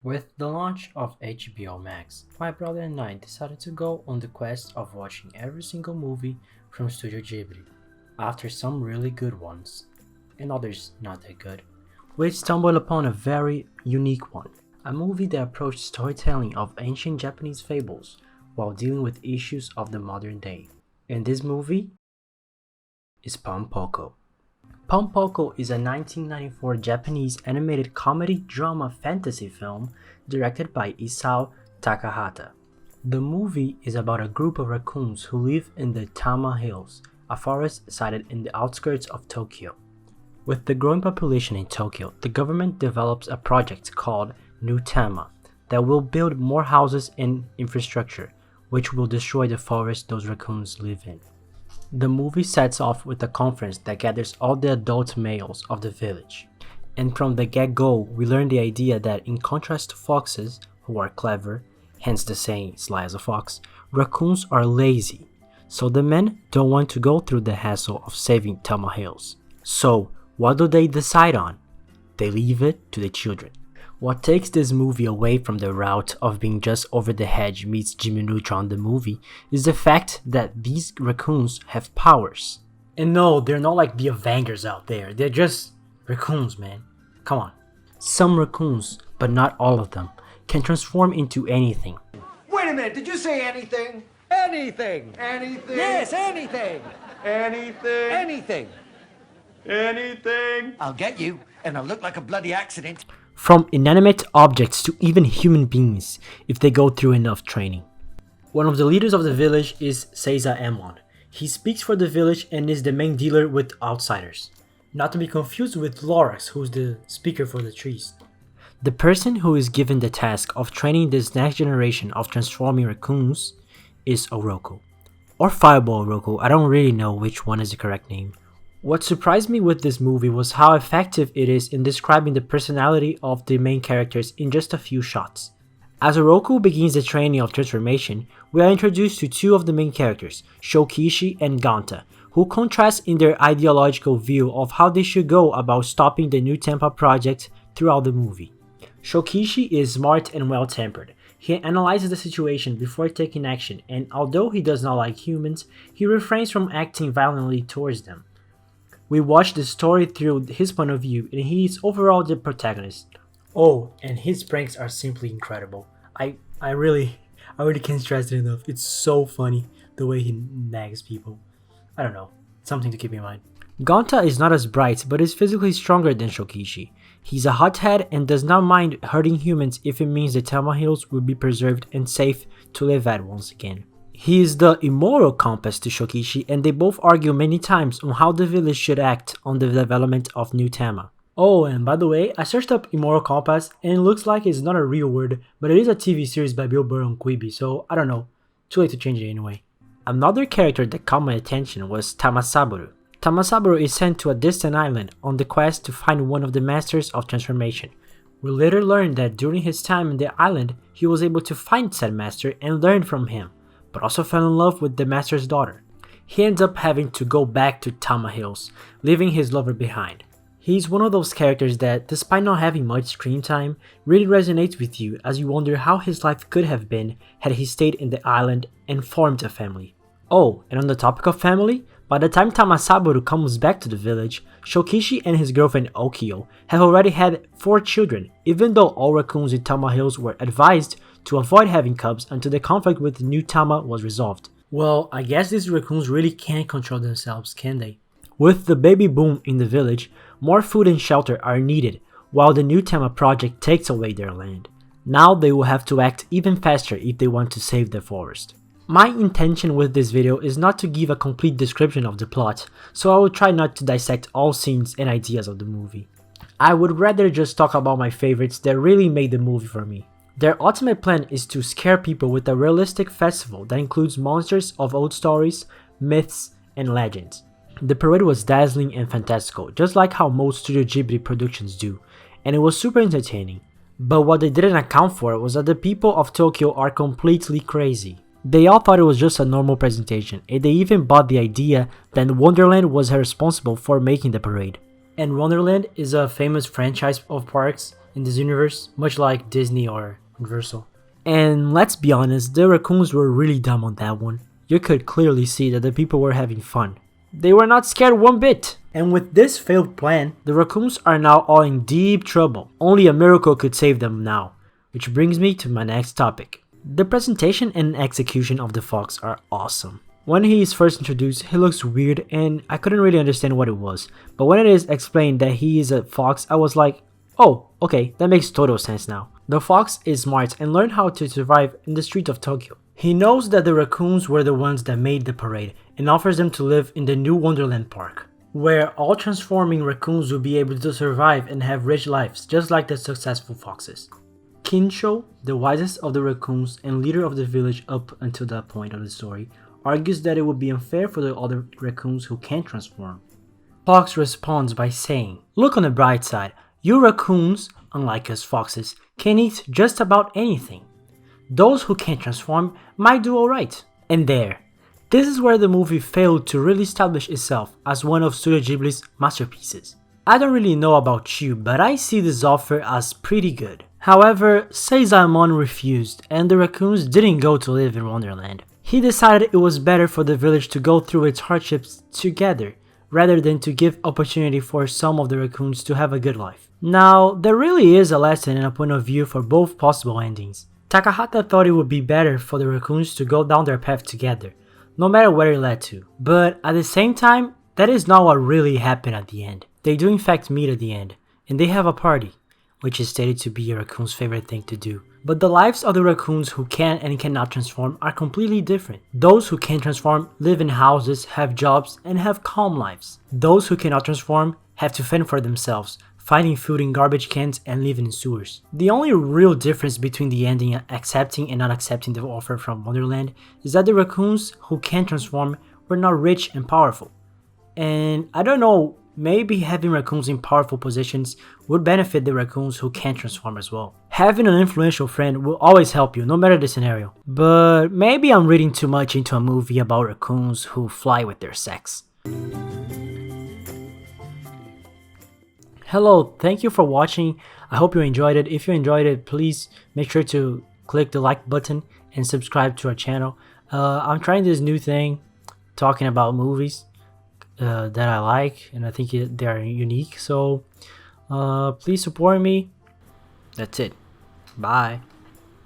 With the launch of HBO Max, my brother and I decided to go on the quest of watching every single movie from Studio Ghibli. After some really good ones, and others not that good, we stumbled upon a very unique one. A movie that approached storytelling of ancient Japanese fables while dealing with issues of the modern day. And this movie is Pompoco. Pompoco is a 1994 Japanese animated comedy drama fantasy film directed by Isao Takahata. The movie is about a group of raccoons who live in the Tama Hills, a forest sited in the outskirts of Tokyo. With the growing population in Tokyo, the government develops a project called New Tama that will build more houses and infrastructure, which will destroy the forest those raccoons live in. The movie sets off with a conference that gathers all the adult males of the village. And from the get-go, we learn the idea that in contrast to foxes, who are clever, hence the saying sly as a fox, raccoons are lazy. So the men don't want to go through the hassle of saving Tama Hills. So what do they decide on? They leave it to the children. What takes this movie away from the route of being just over the hedge meets Jimmy Neutron the movie is the fact that these raccoons have powers. And no, they're not like the Avengers out there, they're just raccoons, man. Come on. Some raccoons, but not all of them, can transform into anything. Wait a minute, did you say anything? Anything. Anything? Yes, anything. Anything? Anything. Anything? I'll get you, and I'll look like a bloody accident. From inanimate objects to even human beings, if they go through enough training. One of the leaders of the village is Seiza Emon. He speaks for the village and is the main dealer with outsiders. Not to be confused with Lorax, who's the speaker for the trees. The person who is given the task of training this next generation of transforming raccoons is Oroku. Or Fireball Oroku, I don't really know which one is the correct name. What surprised me with this movie was how effective it is in describing the personality of the main characters in just a few shots. As Oroku begins the training of transformation, we are introduced to two of the main characters, Shokichi and Ganta, who contrast in their ideological view of how they should go about stopping the New Tempa project throughout the movie. Shokichi is smart and well-tempered. He analyzes the situation before taking action, and although he does not like humans, he refrains from acting violently towards them. We watch the story through his point of view, and he is overall the protagonist. Oh, and his pranks are simply incredible. I really can't stress it enough. It's so funny the way he nags people. I don't know, something to keep in mind. Gonta is not as bright, but is physically stronger than Shokichi. He's a hothead and does not mind hurting humans if it means the Tama Hills will be preserved and safe to live at once again. He is the immoral compass to Shokichi, and they both argue many times on how the village should act on the development of New Tama. Oh, and by the way, I searched up immoral compass and it looks like it's not a real word, but it is a TV series by Bill Burr on Quibi, so I don't know. Too late to change it anyway. Another character that caught my attention was Tamasaburo. Tamasaburo is sent to a distant island on the quest to find one of the masters of transformation. We later learn that during his time in the island, he was able to find said master and learn from him, but also fell in love with the master's daughter. He ends up having to go back to Tama Hills, leaving his lover behind. He's one of those characters that, despite not having much screen time, really resonates with you as you wonder how his life could have been had he stayed in the island and formed a family. Oh, and on the topic of family, by the time Tamasaburo comes back to the village, Shokichi and his girlfriend Okio have already had 4 children, even though all raccoons in Tama Hills were advised to avoid having cubs until the conflict with New Tama was resolved. Well, I guess these raccoons really can't control themselves, can they? With the baby boom in the village, more food and shelter are needed, while the New Tama project takes away their land. Now they will have to act even faster if they want to save the forest. My intention with this video is not to give a complete description of the plot, so I will try not to dissect all scenes and ideas of the movie. I would rather just talk about my favorites that really made the movie for me. Their ultimate plan is to scare people with a realistic festival that includes monsters of old stories, myths, and legends. The parade was dazzling and fantastical, just like how most Studio Ghibli productions do, and it was super entertaining. But what they didn't account for was that the people of Tokyo are completely crazy. They all thought it was just a normal presentation, and they even bought the idea that Wonderland was responsible for making the parade. And Wonderland is a famous franchise of parks in this universe, much like Disney or Universal. And let's be honest, the raccoons were really dumb on that one. You could clearly see that the people were having fun. They were not scared one bit. And with this failed plan, the raccoons are now all in deep trouble. Only a miracle could save them now. Which brings me to my next topic. The presentation and execution of the fox are awesome. When he is first introduced, he looks weird and I couldn't really understand what it was. But when it is explained that he is a fox, I was like, oh, okay, that makes total sense now. The fox is smart and learned how to survive in the streets of Tokyo. He knows that the raccoons were the ones that made the parade and offers them to live in the new Wonderland Park, where all transforming raccoons will be able to survive and have rich lives, just like the successful foxes. Kinsho, the wisest of the raccoons and leader of the village up until that point of the story, argues that it would be unfair for the other raccoons who can't transform. Fox responds by saying, "Look on the bright side, you raccoons, unlike us foxes, can eat just about anything. Those who can't transform might do alright." And there. This is where the movie failed to really establish itself as one of Studio Ghibli's masterpieces. I don't really know about you, but I see this offer as pretty good. However, Seizaemon refused and the raccoons didn't go to live in Wonderland. He decided it was better for the village to go through its hardships together, rather than to give opportunity for some of the raccoons to have a good life. Now, there really is a lesson and a point of view for both possible endings. Takahata thought it would be better for the raccoons to go down their path together, no matter where it led to. But at the same time, that is not what really happened at the end. They do in fact meet at the end, and they have a party, which is stated to be a raccoon's favorite thing to do. But the lives of the raccoons who can and cannot transform are completely different. Those who can transform live in houses, have jobs, and have calm lives. Those who cannot transform have to fend for themselves, finding food in garbage cans and living in sewers. The only real difference between the ending accepting and not accepting the offer from Wonderland is that the raccoons who can transform were not rich and powerful. And I don't know, maybe having raccoons in powerful positions would benefit the raccoons who can't transform as well. Having an influential friend will always help you, no matter the scenario. But maybe I'm reading too much into a movie about raccoons who fly with their sex. Hello, thank you for watching. I hope you enjoyed it. If you enjoyed it, please make sure to click the like button and subscribe to our channel. I'm trying this new thing, talking about movies that I like, and I think they are unique. So please support me. That's it. Bye.